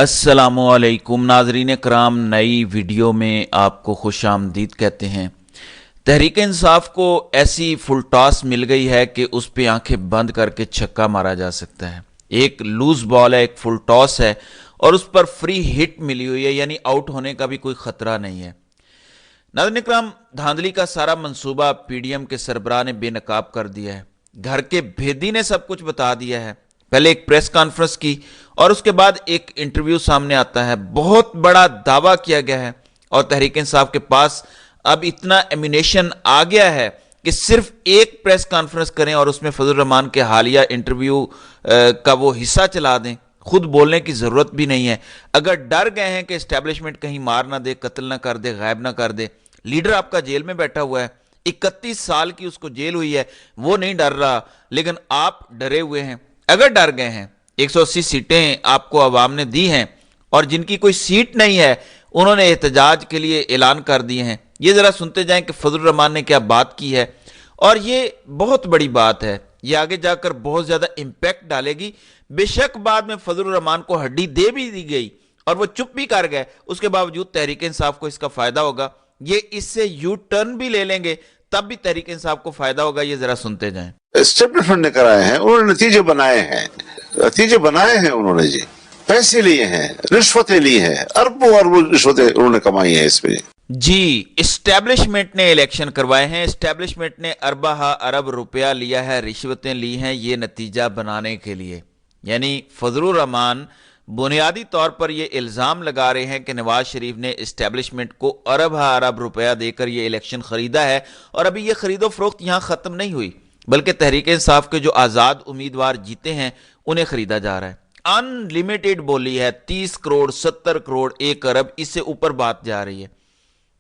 अस्सलामुअलैकुम नाजरीन कराम, नई वीडियो में आपको खुश आमदीद कहते हैं। तहरीक इंसाफ को ऐसी फुल टॉस मिल गई है कि उस पर आंखें बंद करके छक्का मारा जा सकता है। एक लूज बॉल है, एक फुल टॉस है और उस पर फ्री हिट मिली हुई है, यानी आउट होने का भी कोई खतरा नहीं है। नाज़रीन इकराम, धांधली का सारा मंसूबा पीडीएम के सरबराह ने बेनकाब कर दिया है। घर के भेदी ने सब कुछ बता दिया है। पहले एक प्रेस कॉन्फ्रेंस की और उसके बाद एक इंटरव्यू सामने आता है। बहुत बड़ा दावा किया गया है और तहरीक इंसाफ के पास अब इतना एमिनेशन आ गया है कि सिर्फ एक प्रेस कॉन्फ्रेंस करें और उसमें फजल रहमान के हालिया इंटरव्यू का वो हिस्सा चला दें। खुद बोलने की ज़रूरत भी नहीं है। अगर डर गए हैं कि एस्टेब्लिशमेंट कहीं मार ना दे, कत्ल ना कर दे, गायब ना कर दे, लीडर आपका जेल में बैठा हुआ है, 31 साल की उसको जेल हुई है, वो नहीं डर रहा, लेकिन आप डरे हुए हैं। अगर डर गए हैं, 180 सीटें आपको अवाम ने दी हैं और जिनकी कोई सीट नहीं है उन्होंने एहतजाज के लिए ऐलान कर दिए हैं। ये ज़रा सुनते जाएं कि फजल रहमान ने क्या बात की है और ये बहुत बड़ी बात है। ये आगे जाकर बहुत ज़्यादा इम्पैक्ट डालेगी। बेशक बाद में फजल रहमान को हड्डी दे भी दी गई और वो चुप भी कर गए, उसके बावजूद तहरीक इंसाफ को इसका फ़ायदा होगा। ये इससे यू टर्न भी ले लेंगे तब भी तहरीक इंसाफ को फ़ायदा होगा। ये ज़रा सुनते जाएं। एस्टेब्लिशमेंट ने कराए हैं, उन्होंने नतीजे बनाए हैं उन्होंने जी, पैसे लिए हैं, रिश्वतें ली हैं, अरबों अरबों रिश्वतें उन्होंने कमाई हैं इसमें जी। एस्टेब्लिशमेंट ने इलेक्शन करवाए हैं, एस्टेब्लिशमेंट ने अरबा अरब रुपया लिया है, रिश्वतें ली हैं, ये नतीजा बनाने के लिए। यानी फजल रहमान बुनियादी तौर पर ये इल्ज़ाम लगा रहे हैं कि नवाज शरीफ ने एस्टेब्लिशमेंट को अरब रुपया देकर ये इलेक्शन खरीदा है और अभी ये खरीदो फरोख्त यहाँ ख़त्म नहीं हुई, बल्कि तहरीक इंसाफ के जो आज़ाद उम्मीदवार जीते हैं उन्हें खरीदा जा रहा है। अनलिमिटेड बोली है, 30 करोड़, 70 करोड़, 1 अरब, इससे ऊपर बात जा रही है।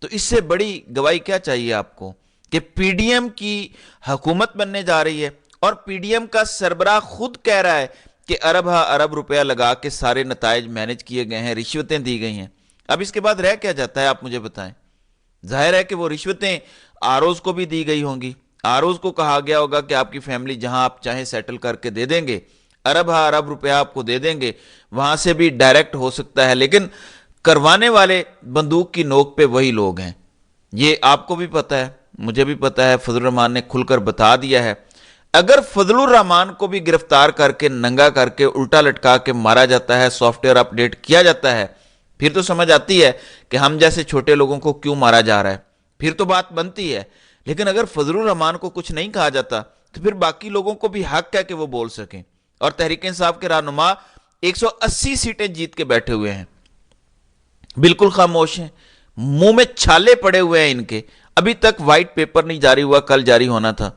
तो इससे बड़ी गवाही क्या चाहिए आपको कि पीडीएम की हुकूमत बनने जा रही है और पीडीएम का सरबराह खुद कह रहा है कि अरब रुपया लगा के सारे नताइज मैनेज किए गए हैं, रिश्वतें दी गई हैं। अब इसके बाद रह क्या जाता है, आप मुझे बताएं। जाहिर है कि वो रिश्वतें आरोज को भी दी गई होंगी। आरोज को कहा गया होगा कि आपकी फैमिली जहां आप चाहें सेटल करके दे देंगे, अरब रुपया आपको दे देंगे, वहां से भी डायरेक्ट हो सकता है। लेकिन करवाने वाले बंदूक की नोक पे वही लोग हैं। ये आपको भी पता है, मुझे भी पता है, फजल रहमान ने खुलकर बता दिया है। अगर फजल रहमान को भी गिरफ्तार करके, नंगा करके, उल्टा लटका के मारा जाता है, सॉफ्टवेयर अपडेट किया जाता है, फिर तो समझ आती है कि हम जैसे छोटे लोगों को क्यों मारा जा रहा है, फिर तो बात बनती है। लेकिन अगर फजल रहमान को कुछ नहीं कहा जाता तो फिर बाकी लोगों को भी हक है कि वो बोल सकें। और तहरीक इंसाफ के रहनुमा 180 सीटें जीत के बैठे हुए हैं, बिल्कुल खामोश हैं, मुंह में छाले पड़े हुए हैं इनके। अभी तक व्हाइट पेपर नहीं जारी हुआ, कल जारी होना था।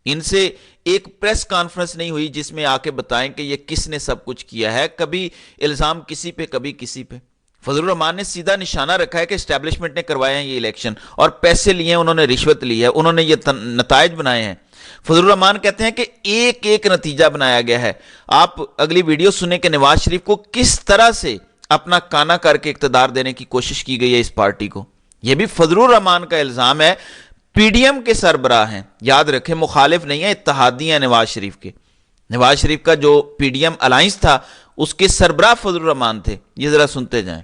इनसे एक प्रेस कॉन्फ्रेंस नहीं हुई जिसमें आके बताएं कि ये किसने सब कुछ किया है। कभी इल्जाम किसी पे, कभी किसी पे। फजल रहमान ने सीधा निशाना रखा है कि एस्टेब्लिशमेंट ने करवाए हैं ये इलेक्शन और पैसे लिए हैं, उन्होंने रिश्वत ली है, उन्होंने ये नताइज बनाए हैं। फजल रहमान कहते हैं कि एक एक नतीजा बनाया गया है। आप अगली वीडियो सुने कि नवाज शरीफ को किस तरह से अपना काना करके इक्तदार देने की कोशिश की गई है इस पार्टी को। यह भी फजल रहमान का इल्जाम है। पीडीएम के सरबराह हैं, याद रखें, मुखालिफ नहीं है, इत्तेहादी हैं नवाज शरीफ के। नवाज शरीफ का जो पीडीएम अलायंस था उसके सरबराह फजल रहमान थे। ये जरा सुनते जाएं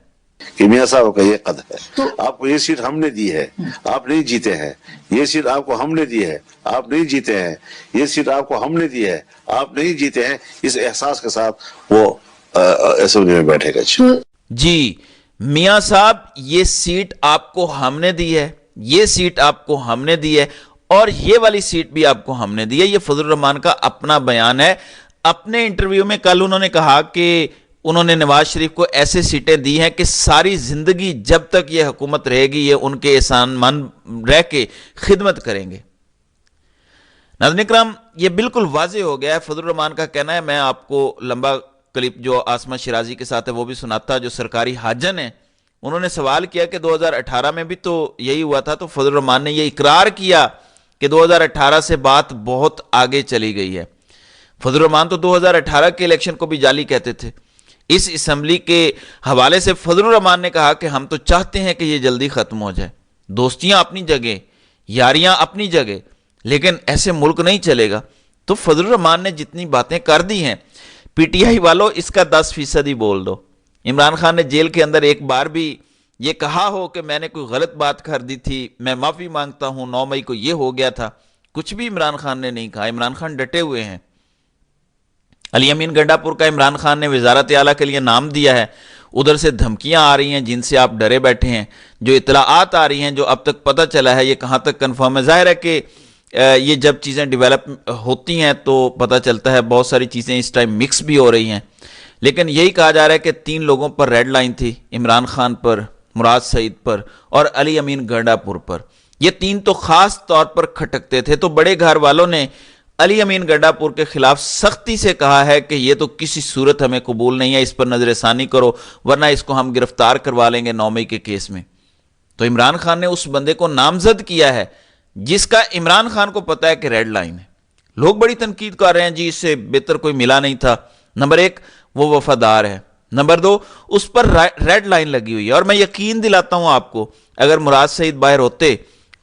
कि मियां साहब का ये कद है, तो आपको ये सीट हमने दी है, आप नहीं जीते हैं, ये सीट आपको हमने दी है, आप नहीं जीते हैं, ये सीट आपको हमने दी है, आप नहीं जीते हैं, इस एहसास के साथ वो असेंबली में बैठेगा जी। मियां साहब, ये सीट आपको हमने दी है, ये सीट आपको हमने दी है और ये वाली सीट भी आपको हमने दी है। ये फजल रहमान का अपना बयान है। अपने इंटरव्यू में कल उन्होंने कहा कि उन्होंने नवाज शरीफ को ऐसे सीटें दी हैं कि सारी जिंदगी जब तक ये हुकूमत रहेगी ये उनके एहसानमंद रह के खिदमत करेंगे। नाज़रीन इकराम, ये बिल्कुल वाज़ेह हो गया है। फजल रहमान का कहना है, मैं आपको लंबा क्लिप जो आसमा शिराजी के साथ है वो भी सुनाता, जो सरकारी हाजन है। उन्होंने सवाल किया कि 2018 में भी तो यही हुआ था, तो फजल रहमान ने ये इकरार किया कि 2018 से बात बहुत आगे चली गई है। फजल रहमान तो 2018 के इलेक्शन को भी जाली कहते थे। इस असेंबली के हवाले से फजल रहमान ने कहा कि हम तो चाहते हैं कि ये जल्दी खत्म हो जाए। दोस्तियां अपनी जगह, यारियां अपनी जगह, लेकिन ऐसे मुल्क नहीं चलेगा। तो फजल रहमान ने जितनी बातें कर दी हैं, पीटीआई वालों इसका 10% ही बोल दो, عمران خان نے جیل کے اندر ایک بار بھی یہ کہا ہو کہ میں نے کوئی غلط بات کر دی تھی، میں معافی مانگتا ہوں، 9 مئی کو یہ ہو گیا تھا، کچھ بھی عمران خان نے نہیں کہا. عمران خان ڈٹے ہوئے ہیں. علی امین گنڈا پور کا عمران خان نے وزارت اعلیٰ کے لیے نام دیا ہے. ادھر سے دھمکیاں آ رہی ہیں جن سے آپ ڈرے بیٹھے ہیں، جو اطلاعات آ رہی ہیں، جو اب تک پتہ چلا ہے، یہ کہاں تک کنفرم ہے. ظاہر ہے کہ یہ جب چیزیں ڈیولپ ہوتی ہیں تو پتہ چلتا ہے بہت ساری چیزیں اس ٹائم مکس بھی ہو رہی ہیں. لیکن یہی کہا جا رہا ہے کہ 3 لوگوں پر ریڈ لائن تھی، عمران خان پر، مراد سعید پر اور علی امین گنڈا پور پر. یہ 3 تو خاص طور پر کھٹکتے تھے. تو بڑے گھر والوں نے علی امین گنڈا پور کے خلاف سختی سے کہا ہے کہ یہ تو کسی صورت ہمیں قبول نہیں ہے، اس پر نظر ثانی کرو ورنہ اس کو ہم گرفتار کروا لیں گے 9 مئی کے کیس میں. تو عمران خان نے اس بندے کو نامزد کیا ہے جس کا عمران خان کو پتا ہے کہ ریڈ لائن ہے. لوگ بڑی تنقید کر رہے ہیں جی اس سے بہتر کوئی ملا نہیں تھا. نمبر 1 وہ وفادار ہے، نمبر 2 اس پر ریڈ لائن لگی ہوئی ہے. اور میں یقین دلاتا ہوں آپ کو، اگر مراد سعید باہر ہوتے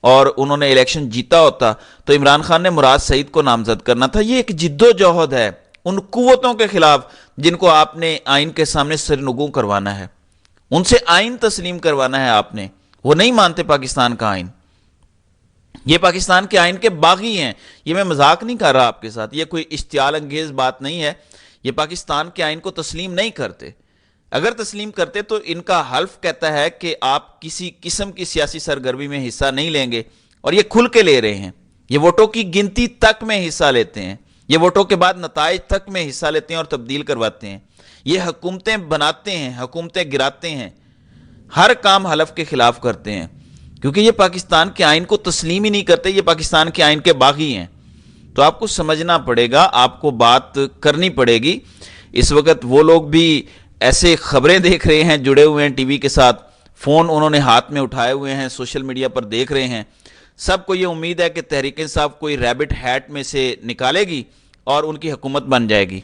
اور انہوں نے الیکشن جیتا ہوتا تو عمران خان نے مراد سعید کو نامزد کرنا تھا. یہ ایک جد و جہد ہے ان قوتوں کے خلاف جن کو آپ نے آئین کے سامنے سرنگوں کروانا ہے، ان سے آئین تسلیم کروانا ہے. آپ نے وہ نہیں مانتے پاکستان کا آئین، یہ پاکستان کے آئین کے باغی ہیں. یہ میں مذاق نہیں کر رہا آپ کے ساتھ، یہ کوئی اشتعال انگیز بات نہیں ہے. یہ پاکستان کے آئین کو تسلیم نہیں کرتے. اگر تسلیم کرتے تو ان کا حلف کہتا ہے کہ آپ کسی قسم کی سیاسی سرگرمی میں حصہ نہیں لیں گے، اور یہ کھل کے لے رہے ہیں. یہ ووٹوں کی گنتی تک میں حصہ لیتے ہیں، یہ ووٹوں کے بعد نتائج تک میں حصہ لیتے ہیں اور تبدیل کرواتے ہیں. یہ حکومتیں بناتے ہیں، حکومتیں گراتے ہیں، ہر کام حلف کے خلاف کرتے ہیں کیونکہ یہ پاکستان کے آئین کو تسلیم ہی نہیں کرتے. یہ پاکستان کے آئین کے باغی ہیں. تو آپ کو سمجھنا پڑے گا، آپ کو بات کرنی پڑے گی. اس وقت وہ لوگ بھی ایسے خبریں دیکھ رہے ہیں، جڑے ہوئے ہیں ٹی وی کے ساتھ، فون انہوں نے ہاتھ میں اٹھائے ہوئے ہیں، سوشل میڈیا پر دیکھ رہے ہیں. سب کو یہ امید ہے کہ تحریک انصاف کوئی ریبٹ ہیٹ میں سے نکالے گی اور ان کی حکومت بن جائے گی.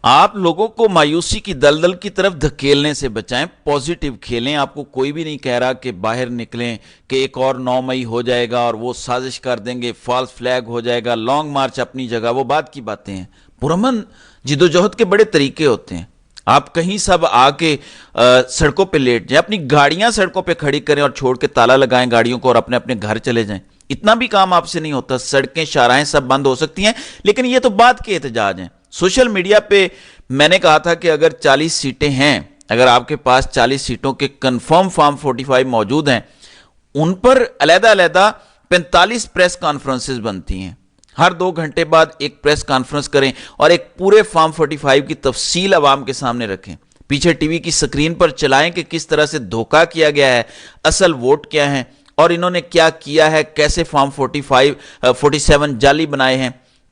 آپ لوگوں کو مایوسی کی دلدل کی طرف دھکیلنے سے بچائیں، پازیٹیو کھیلیں. آپ کو کوئی بھی نہیں کہہ رہا کہ باہر نکلیں کہ ایک اور 9 مئی ہو جائے گا اور وہ سازش کر دیں گے، فالس فلیگ ہو جائے گا، لانگ مارچ اپنی جگہ. وہ بات کی باتیں ہیں. پرامن جدوجہد کے بڑے طریقے ہوتے ہیں. آپ کہیں سب آ کے سڑکوں پہ لیٹ جائیں، اپنی گاڑیاں سڑکوں پہ کھڑی کریں اور چھوڑ کے تالا لگائیں گاڑیوں کو اور اپنے اپنے گھر چلے جائیں. اتنا بھی کام آپ سے نہیں ہوتا. سڑکیں، شاہراہیں سب بند ہو سکتی ہیں، لیکن یہ تو بات کے احتجاج ہیں. سوشل میڈیا پہ میں نے کہا تھا کہ اگر 40 سیٹیں ہیں، اگر آپ کے پاس 40 سیٹوں کے کنفرم فارم 45 موجود ہیں، ان پر علیحدہ علیحدہ 45 پریس کانفرنسز بنتی ہیں. ہر 2 گھنٹے بعد ایک پریس کانفرنس کریں اور ایک پورے فارم 45 کی تفصیل عوام کے سامنے رکھیں. پیچھے ٹی وی کی سکرین پر چلائیں کہ کس طرح سے دھوکہ کیا گیا ہے، اصل ووٹ کیا ہیں اور انہوں نے کیا کیا ہے، کیسے فارم 47 جعلی بنائے ہیں.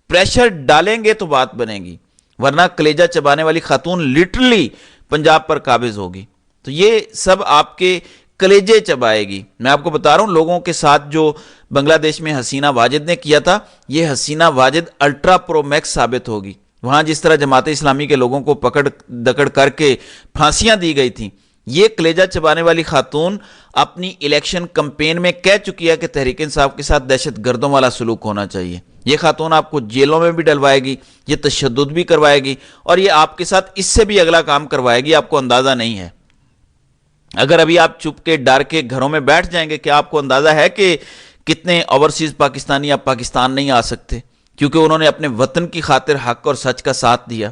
پریشر ڈالیں گے تو بات بنے گی، ورنہ کلیجہ چبانے والی خاتون لٹرلی پنجاب پر قابض ہوگی. تو یہ سب آپ کے کلیجے چبائے گی. میں آپ کو بتا رہا ہوں لوگوں کے ساتھ جو بنگلہ دیش میں حسینہ واجد نے کیا تھا، یہ حسینہ واجد الٹرا پرو میکس ثابت ہوگی. وہاں جس طرح جماعت اسلامی کے لوگوں کو پکڑ دکڑ کر کے پھانسیاں دی گئی تھیں، یہ کلیجہ چبانے والی خاتون اپنی الیکشن کمپین میں کہہ چکی ہے کہ تحریک انصاف کے ساتھ دہشت گردوں والا سلوک ہونا چاہیے. یہ خاتون آپ کو جیلوں میں بھی ڈلوائے گی، یہ تشدد بھی کروائے گی اور یہ آپ کے ساتھ اس سے بھی اگلا کام کروائے گی. آپ کو اندازہ نہیں ہے. اگر ابھی آپ چپ کے ڈر کے گھروں میں بیٹھ جائیں گے، کیا آپ کو اندازہ ہے کہ کتنے اوورسیز پاکستانی اب پاکستان نہیں آ سکتے کیونکہ انہوں نے اپنے وطن کی خاطر حق اور سچ کا ساتھ دیا.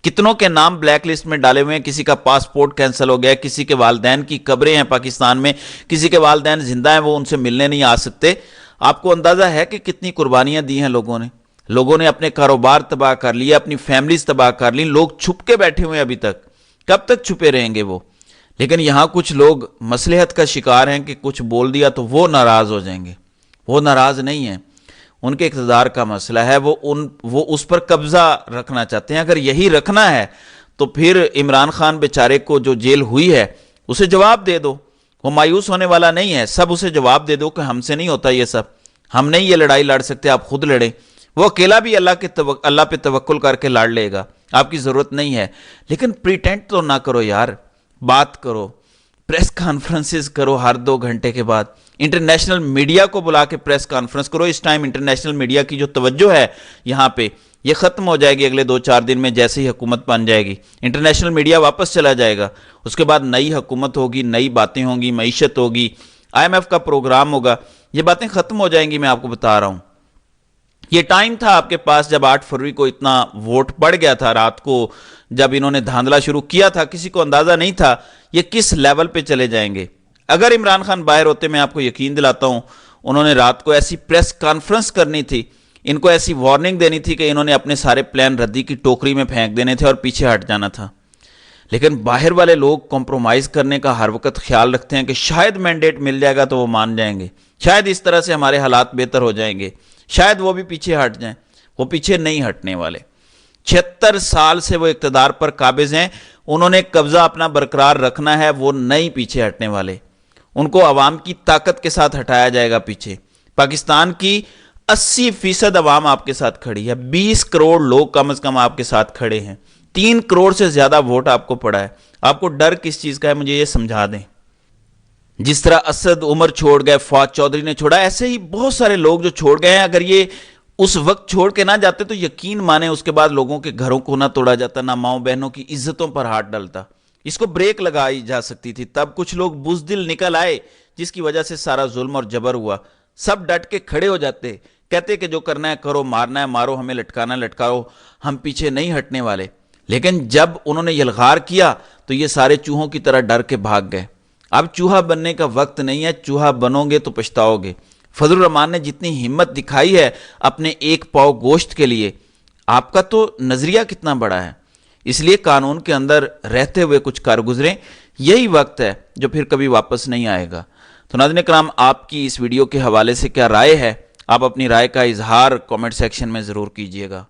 کتنوں کے نام بلیک لسٹ میں ڈالے ہوئے ہیں، کسی کا پاسپورٹ کینسل ہو گیا، کسی کے والدین کی قبریں ہیں پاکستان میں، کسی کے والدین زندہ ہیں، وہ ان سے ملنے نہیں آ سکتے. آپ کو اندازہ ہے کہ کتنی قربانیاں دی ہیں لوگوں نے اپنے کاروبار تباہ کر لیے، اپنی فیملیز تباہ کر لی. لوگ چھپ کے بیٹھے ہوئے ہیں ابھی تک. کب تک چھپے رہیں گے وہ؟ لیکن یہاں کچھ لوگ مصلحت کا شکار ہیں کہ کچھ بول دیا تو وہ ناراض ہو جائیں گے. وہ ناراض نہیں ہیں، ان کے اقتدار کا مسئلہ ہے. وہ اس پر قبضہ رکھنا چاہتے ہیں. اگر یہی رکھنا ہے تو پھر عمران خان بیچارے کو جو جیل ہوئی ہے اسے جواب دے دو. وہ مایوس ہونے والا نہیں ہے. سب اسے جواب دے دو کہ ہم سے نہیں ہوتا یہ سب، ہم نہیں یہ لڑائی لڑ سکتے، آپ خود لڑیں. وہ اکیلا بھی اللہ پہ توکل کر کے لڑ لے گا، آپ کی ضرورت نہیں ہے. لیکن پریٹینڈ تو نہ کرو یار، بات کرو. प्रेस कॉन्फ्रेंसेस करो हर 2 घंटे के बाद, इंटरनेशनल मीडिया को बुला के प्रेस कॉन्फ्रेंस करो। इस टाइम इंटरनेशनल मीडिया की जो तवज्जो है यहाँ पे, ये ख़त्म हो जाएगी अगले 2-4 दिन में। जैसे ही हुकूमत बन जाएगी, इंटरनेशनल मीडिया वापस चला जाएगा, उसके बाद नई हुकूमत होगी, नई बातें होंगी, मईशत होगी, IMF का प्रोग्राम होगा, ये बातें ख़त्म हो जाएंगी। मैं आपको बता रहा हूँ, ये टाइम था आपके पास जब 8 फरवरी को इतना वोट पड़ गया था, रात को जब इन्होंने धांधला शुरू किया था, किसी को अंदाज़ा नहीं था ये किस लेवल पे चले जाएंगे। अगर इमरान खान बाहर होते, मैं आपको यकीन दिलाता हूं, उन्होंने रात को ऐसी प्रेस कॉन्फ्रेंस करनी थी, इनको ऐसी वार्निंग देनी थी कि इन्होंने अपने सारे प्लान रद्दी की टोकरी में फेंक देने थे और पीछे हट जाना था। लेकिन बाहर वाले लोग कॉम्प्रोमाइज़ करने का हर वक्त ख्याल रखते हैं कि शायद मैंडेट मिल जाएगा तो वो मान जाएंगे, शायद इस तरह से हमारे हालात बेहतर हो जाएंगे, शायद वो भी पीछे हट जाएं। वो पीछे नहीं हटने वाले। 76 साल से वो इक़्तिदार पर काबिज हैं, उन्होंने कब्जा अपना बरकरार रखना है, वो नहीं पीछे हटने वाले। उनको अवाम की ताकत के साथ हटाया जाएगा पीछे। पाकिस्तान की 80% अवाम आपके साथ खड़ी है, 20 करोड़ लोग कम से कम आपके साथ खड़े हैं, 3 करोड़ से ज्यादा वोट आपको पड़ा है। आपको डर किस चीज का है, मुझे ये समझा दें। जिस तरह असद उमर छोड़ गए, फवाद चौधरी ने छोड़ा, ऐसे ही बहुत सारे लोग जो छोड़ गए हैं। अगर ये उस वक्त छोड़ के ना जाते तो यकीन माने उसके बाद लोगों के घरों को ना तोड़ा जाता, ना माओ बहनों की इज्जतों पर हाथ डलता। इसको ब्रेक लगाई जा सकती थी। तब कुछ लोग बुज़दिल निकल आए जिसकी वजह से सारा जुल्म और जबर हुआ। सब डट के खड़े हो जाते, कहते कि जो करना है करो, मारना है मारो, हमें लटकाना लटकाओ, हम पीछे नहीं हटने वाले। लेकिन जब उन्होंने यलगार किया तो ये सारे चूहों की तरह डर के भाग गए। अब चूहा बनने का वक्त नहीं है, चूहा बनोगे तो पछताओगे। फजलुर रहमान ने जितनी हिम्मत दिखाई है अपने एक पाव गोश्त के लिए, आपका तो नजरिया कितना बड़ा है। इसलिए कानून के अंदर रहते हुए कुछ कर गुजरें, यही वक्त है जो फिर कभी वापस नहीं आएगा। तो नाज़रीन कराम, आपकी इस वीडियो के हवाले से क्या राय है? आप अपनी राय का इजहार कमेंट सेक्शन में ज़रूर कीजिएगा।